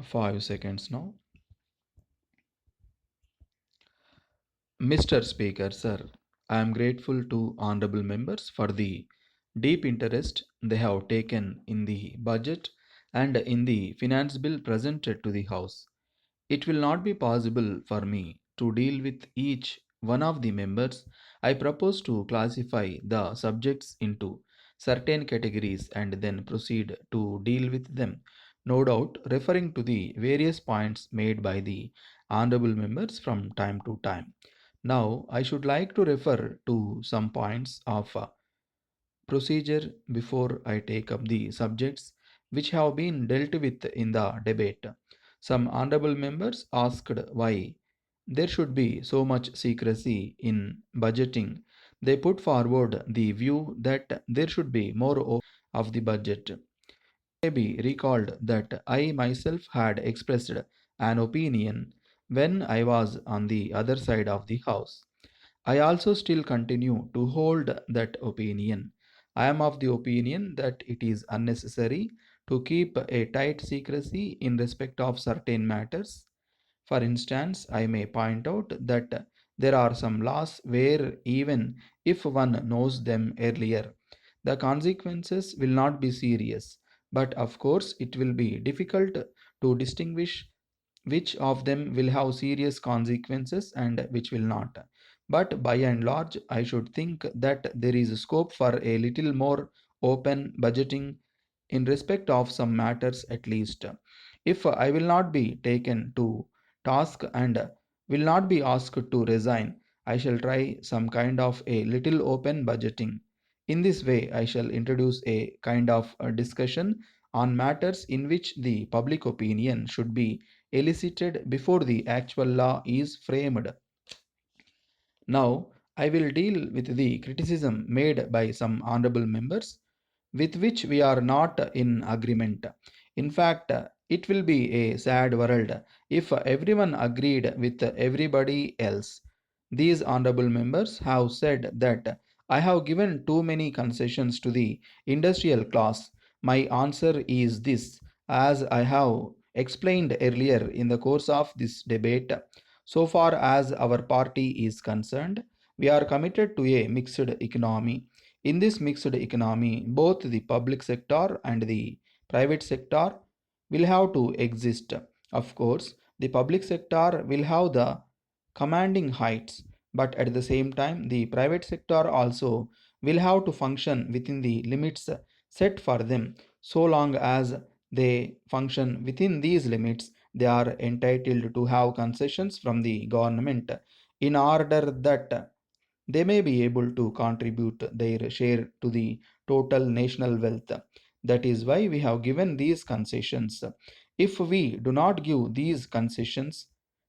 5 seconds now. Mr. Speaker, sir, I am grateful to honorable members for the deep interest they have taken in the budget and in the finance bill presented to the House. It will not be possible for me to deal with each one of the members. I propose to classify the subjects into certain categories and then proceed to deal with them, no doubt referring to the various points made by the honorable members from time to time. Now, I should like to refer to some points of procedure before I take up the subjects which have been dealt with in the debate. Some honorable members asked why there should be so much secrecy in budgeting. They put forward the view that there should be more of the budget. It may be recalled that I myself had expressed an opinion when I was on the other side of the house. I also still continue to hold that opinion. I am of the opinion that it is unnecessary to keep a tight secrecy in respect of certain matters. For instance, I may point out that there are some laws where, even if one knows them earlier, the consequences will not be serious. But of course, it will be difficult to distinguish which of them will have serious consequences and which will not. But by and large, I should think that there is scope for a little more open budgeting in respect of some matters at least. If I will not be taken to task and will not be asked to resign, I shall try some kind of a little open budgeting. In this way, I shall introduce a kind of a discussion on matters in which the public opinion should be elicited before the actual law is framed. Now, I will deal with the criticism made by some honorable members with which we are not in agreement. In fact, it will be a sad world if everyone agreed with everybody else. These honorable members have said that I have given too many concessions to the industrial class. My answer is this: as I have explained earlier in the course of this debate, so far as our party is concerned, we are committed to a mixed economy. In this mixed economy, both the public sector and the private sector will have to exist. Of course, the public sector will have the commanding heights, but at the same time, the private sector also will have to function within the limits set for them. So long as they function within these limits, they are entitled to have concessions from the government in order that they may be able to contribute their share to the total national wealth. That is why we have given these concessions. If we do not give these concessions,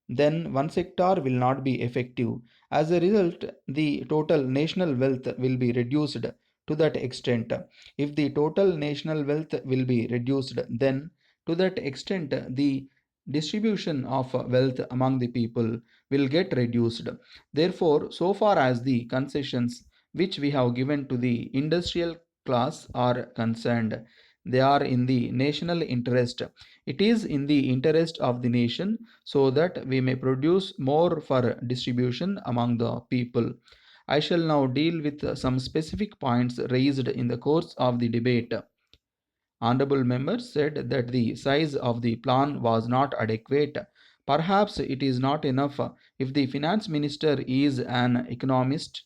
then one sector will not be effective. As a result, the total national wealth will be reduced to that extent. If the total national wealth will be reduced, then to that extent the distribution of wealth among the people will get reduced. Therefore, so far as the concessions which we have given to the industrial class are concerned, they are in the national interest. It is in the interest of the nation so that we may produce more for distribution among the people. I shall now deal with some specific points raised in the course of the debate. Honorable members said that the size of the plan was not adequate. Perhaps it is not enough if the finance minister is an economist.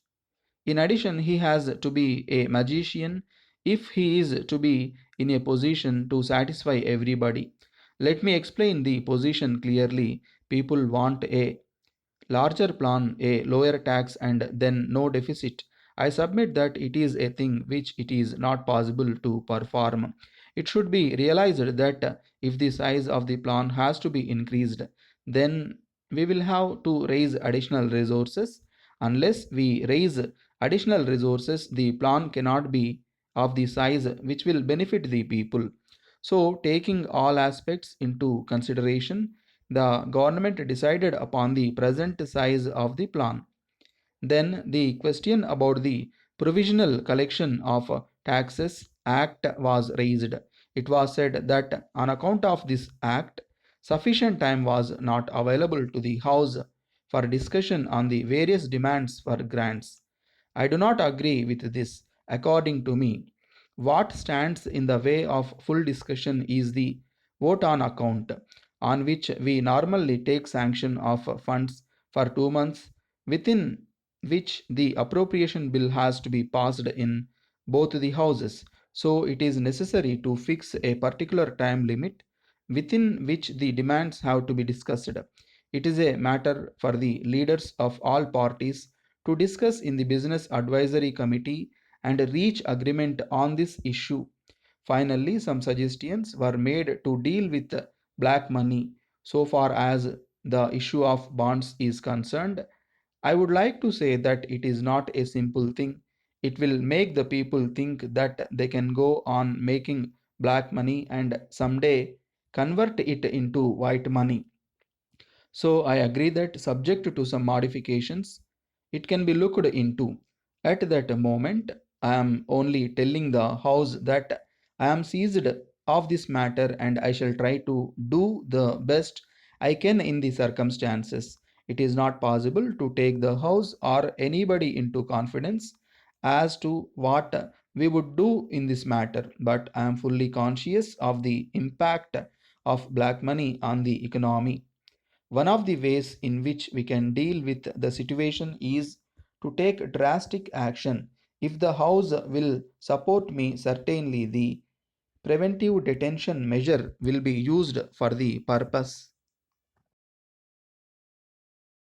In addition, he has to be a magician if he is to be in a position to satisfy everybody. Let me explain the position clearly. People want a larger plan, a lower tax, and then no deficit. I submit that it is a thing which it is not possible to perform. It should be realized that if the size of the plan has to be increased, then we will have to raise additional resources. Unless we raise additional resources, the plan cannot be of the size which will benefit the people. So, taking all aspects into consideration, the government decided upon the present size of the plan. Then the question about the provisional collection of taxes act was raised. It was said that on account of this act, Sufficient time was not available to the House for discussion on the various demands for grants. I do not agree with this. According to me, what stands in the way of full discussion is the vote on account, on which we normally take sanction of funds for 2 months, within which the appropriation bill has to be passed in both the houses. So it is necessary to fix a particular time limit within which the demands have to be discussed. It is a matter for the leaders of all parties to discuss in the Business Advisory Committee and reach agreement on this issue. Finally, some suggestions were made to deal with black money so far as the issue of bonds is concerned. I would like to say that it is not a simple thing. It will make the people think that they can go on making black money and someday convert it into white money. So I agree that subject to some modifications, it can be looked into. At that moment, I am only telling the House that I am seized of this matter and I shall try to do the best I can in the circumstances. It is not possible to take the House or anybody into confidence as to what we would do in this matter, but I am fully conscious of the impact of black money on the economy. One of the ways in which we can deal with the situation is to take drastic action. If the House will support me, certainly the preventive detention measure will be used for the purpose.